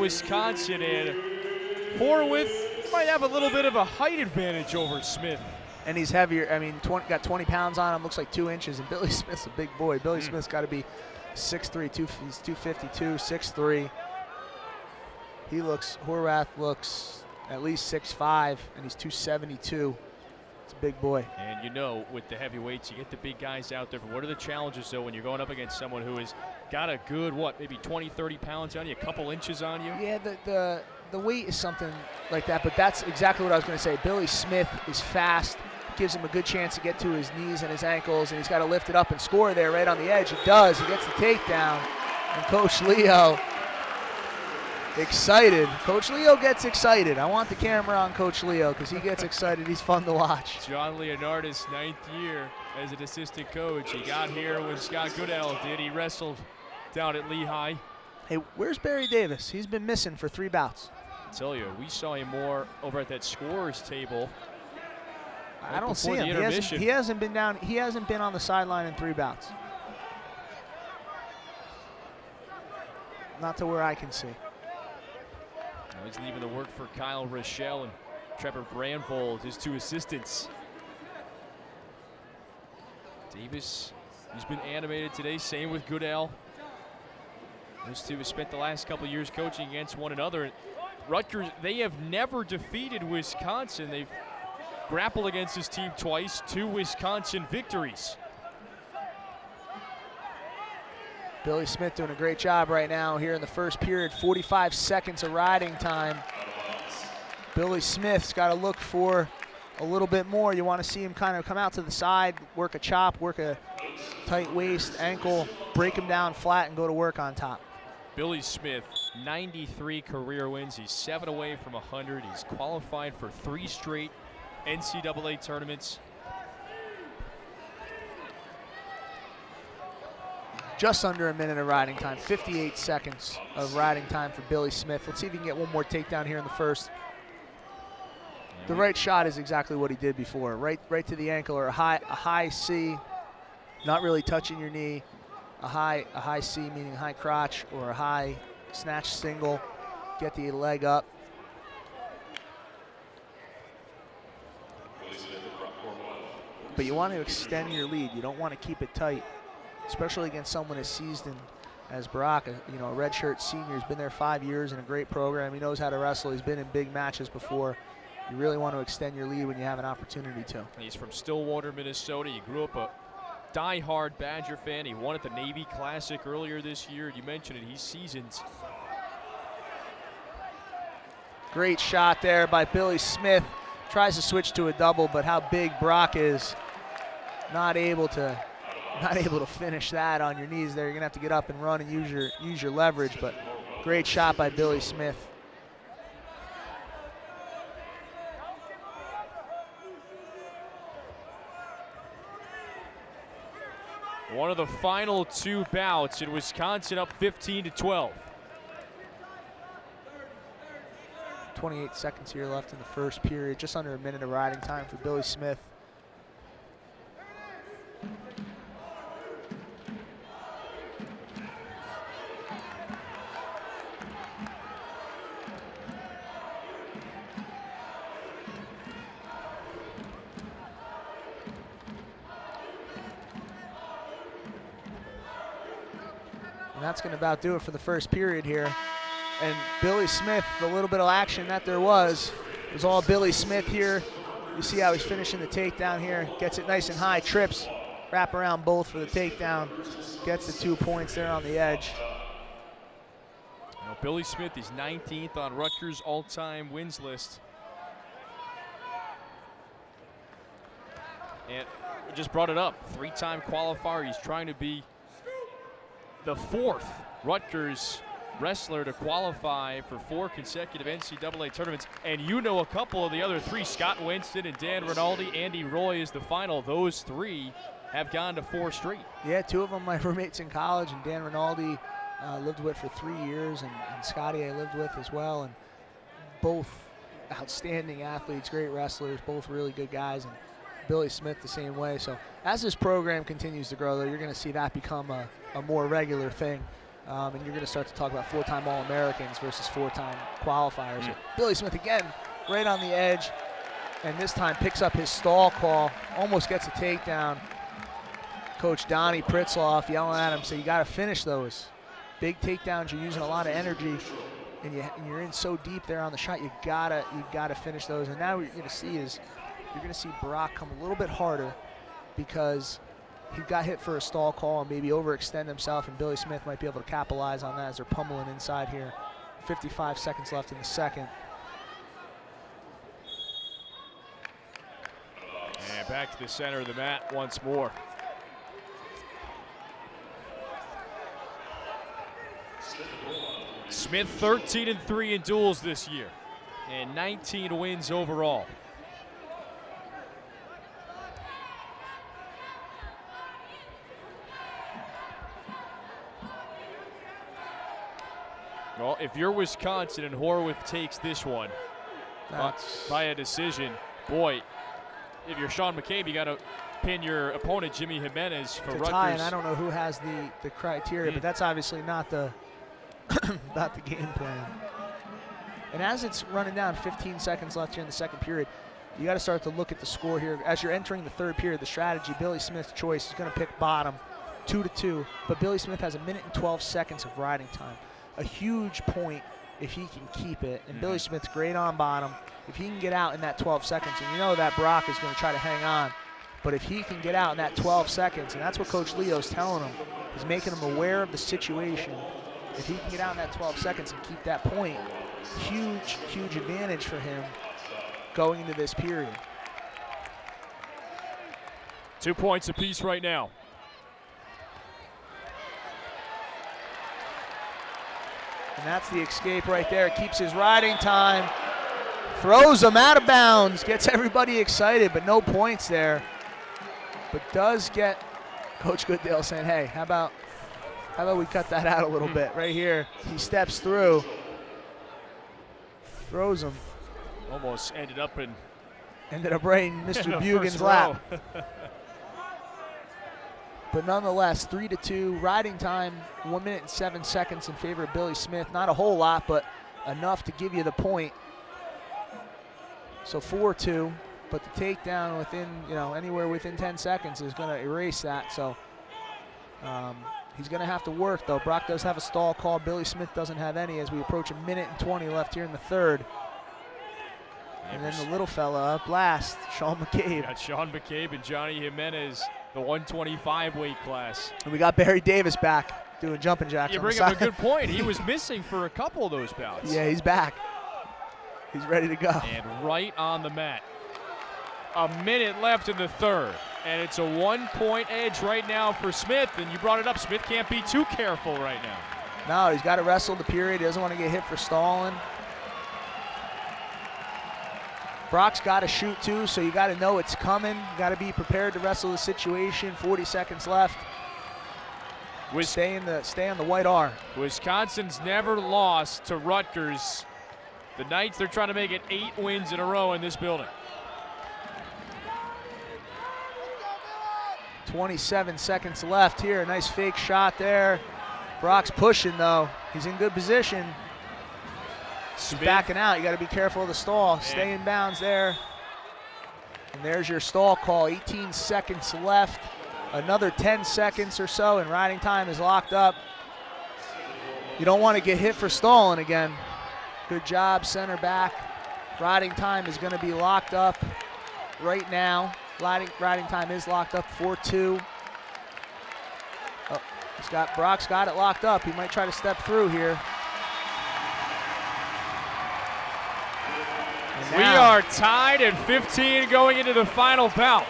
Wisconsin, and Horwath might have a little bit of a height advantage over Smith. And he's heavier. I mean, got 20 pounds on him, looks like 2 inches, and Billy Smith's a big boy. Billy Smith's got to be 6'3", he's 252, 6'3". Horwath looks at least 6'5", and he's 272. It's a big boy. And you know, with the heavyweights, you get the big guys out there. But what are the challenges, though, when you're going up against someone who has got a good, maybe 20, 30 pounds on you, a couple inches on you? Yeah, the weight is something like that, but that's exactly what I was going to say. Billy Smith is fast, gives him a good chance to get to his knees and his ankles, and he's got to lift it up and score there right on the edge. He does. He gets the takedown, and Coach Leo excited. Coach Leo gets excited. I want the camera on Coach Leo because he gets excited. He's fun to watch. John Leonardis, 9th year as an assistant coach. He got here when Scott Goodell did. He wrestled down at Lehigh. Hey, where's Barry Davis? He's been missing for 3 bouts. I tell you, we saw him more over at that scorer's table. I don't see him. He hasn't been down. He hasn't been on the sideline in 3 bouts. Not to where I can see. Now he's leaving the work for Kyle Rochelle and Trevor Brandvold, his 2 assistants. Davis, he's been animated today. Same with Goodell. Those 2 have spent the last couple of years coaching against one another. Rutgers, they have never defeated Wisconsin. They've grappled against this team twice, 2 Wisconsin victories. Billy Smith doing a great job right now here in the first period. 45 seconds of riding time. Billy Smith's got to look for a little bit more. You want to see him kind of come out to the side, work a chop, work a tight waist, ankle, break him down flat, and go to work on top. Billy Smith, 93 career wins. He's 7 away from 100. He's qualified for 3 straight NCAA tournaments. Just under a minute of riding time, 58 seconds of riding time for Billy Smith. Let's see if he can get one more takedown here in the first. The right shot is exactly what he did before, right to the ankle, or a high C, not really touching your knee. A high C meaning high crotch, or a high snatch single, get the leg up. But you want to extend your lead. You don't want to keep it tight, especially against someone as seasoned as Barack, a redshirt senior. He's been there 5 years in a great program. He knows how to wrestle. He's been in big matches before. You really want to extend your lead when you have an opportunity to. He's from Stillwater, Minnesota. He grew up a die-hard Badger fan. He won at the Navy Classic earlier this year. You mentioned it, he's seasoned. Great shot there by Billy Smith. Tries to switch to a double, but how big Brock is, not able to finish that on your knees there. You're gonna have to get up and run and use your leverage, but great shot by Billy Smith. One of the final 2 bouts in Wisconsin, up 15-12. 28 seconds here left in the first period. Just under a minute of riding time for Billy Smith. And that's going to about do it for the first period here. And Billy Smith, the little bit of action that there was all Billy Smith here. You see how he's finishing the takedown here. Gets it nice and high, trips, wrap around both for the takedown. Gets the 2 points there on the edge. Now Billy Smith, he's 19th on Rutgers' all-time wins list. And we just brought it up, 3-time qualifier. He's trying to be the 4th Rutgers wrestler to qualify for 4 consecutive NCAA tournaments. And you know a couple of the other 3, Scott Winston and Dan Rinaldi. Andy Roy is the final. Those 3 have gone to 4 straight. Yeah, 2 of them my roommates in college, and Dan Rinaldi lived with for 3 years, and Scotty I lived with as well. And both outstanding athletes, great wrestlers, both really good guys. And Billy Smith the same way. So as this program continues to grow, though, you're going to see that become a more regular thing. And you're going to start to talk about 4-time All-Americans versus 4-time qualifiers. Billy Smith again, right on the edge, and this time picks up his stall call, almost gets a takedown. Coach Donnie Pritzloff yelling at him, so you got to finish those. Big takedowns, you're using a lot of energy, and you're in so deep there on the shot, you gotta finish those. And now what you're going to see Brock come a little bit harder because he got hit for a stall call and maybe overextend himself, and Billy Smith might be able to capitalize on that as they're pummeling inside here. 55 seconds left in the second. And back to the center of the mat once more. Smith 13-3 in duels this year and 19 wins overall. Well, if you're Wisconsin and Horwath takes this one by a decision, boy, if you're Sean McCabe, you got to pin your opponent, Jimmy Jimenez, for Rutgers. Tie, and I don't know who has the criteria, but that's obviously not the not the game plan. And as it's running down, 15 seconds left here in the second period, you got to start to look at the score here. As you're entering the third period, the strategy, Billy Smith's choice is going to pick bottom, 2-2, but Billy Smith has 1 minute and 12 seconds of riding time. A huge point if he can keep it. And Billy Smith's great on bottom. If he can get out in that 12 seconds, and you know that Brock is going to try to hang on, but if he can get out in that 12 seconds, and that's what Coach Leo's telling him, he's making him aware of the situation. If he can get out in that 12 seconds and keep that point, huge, huge advantage for him going into this period. 2 points apiece right now. And that's the escape right there. Keeps his riding time, throws him out of bounds, gets everybody excited, but no points there. But does get Coach Goodale saying, hey, how about we cut that out a little bit right here. He steps through, throws him. Almost ended up right in Mr. Bugan's lap. But nonetheless, 3-2, riding time, 1 minute and 7 seconds in favor of Billy Smith. Not a whole lot, but enough to give you the point. So 4-2, but the takedown within, anywhere within 10 seconds is going to erase that. So he's going to have to work, though. Brock does have a stall call. Billy Smith doesn't have any as we approach 1 minute and 20 left here in the third. And then the little fella up last, Sean McCabe. Got Sean McCabe and Johnny Jimenez, the 125 weight class. And we got Barry Davis back doing jumping jacks. You bring up a good point. He was missing for a couple of those bouts. Yeah, he's back. He's ready to go. And right on the mat. 1 minute left in the third. And it's a 1-point edge right now for Smith. And you brought it up. Smith can't be too careful right now. No, he's got to wrestle the period. He doesn't want to get hit for stalling. Brock's got to shoot too, so you got to know it's coming. You got to be prepared to wrestle the situation. 40 seconds left. Stay on the white R. Wisconsin's never lost to Rutgers. The Knights, they're trying to make it 8 wins in a row in this building. 27 seconds left here. A nice fake shot there. Brock's pushing though. He's in good position. He's backing out. You got to be careful of the stall. Stay in bounds there. And there's your stall call. 18 seconds left. Another 10 seconds or so, and riding time is locked up. You don't want to get hit for stalling again. Good job, center back. Riding time is going to be locked up right now. Riding time is locked up. 4-2. Oh, Brock's got it locked up. He might try to step through here. We are tied at 15 going into the final bout.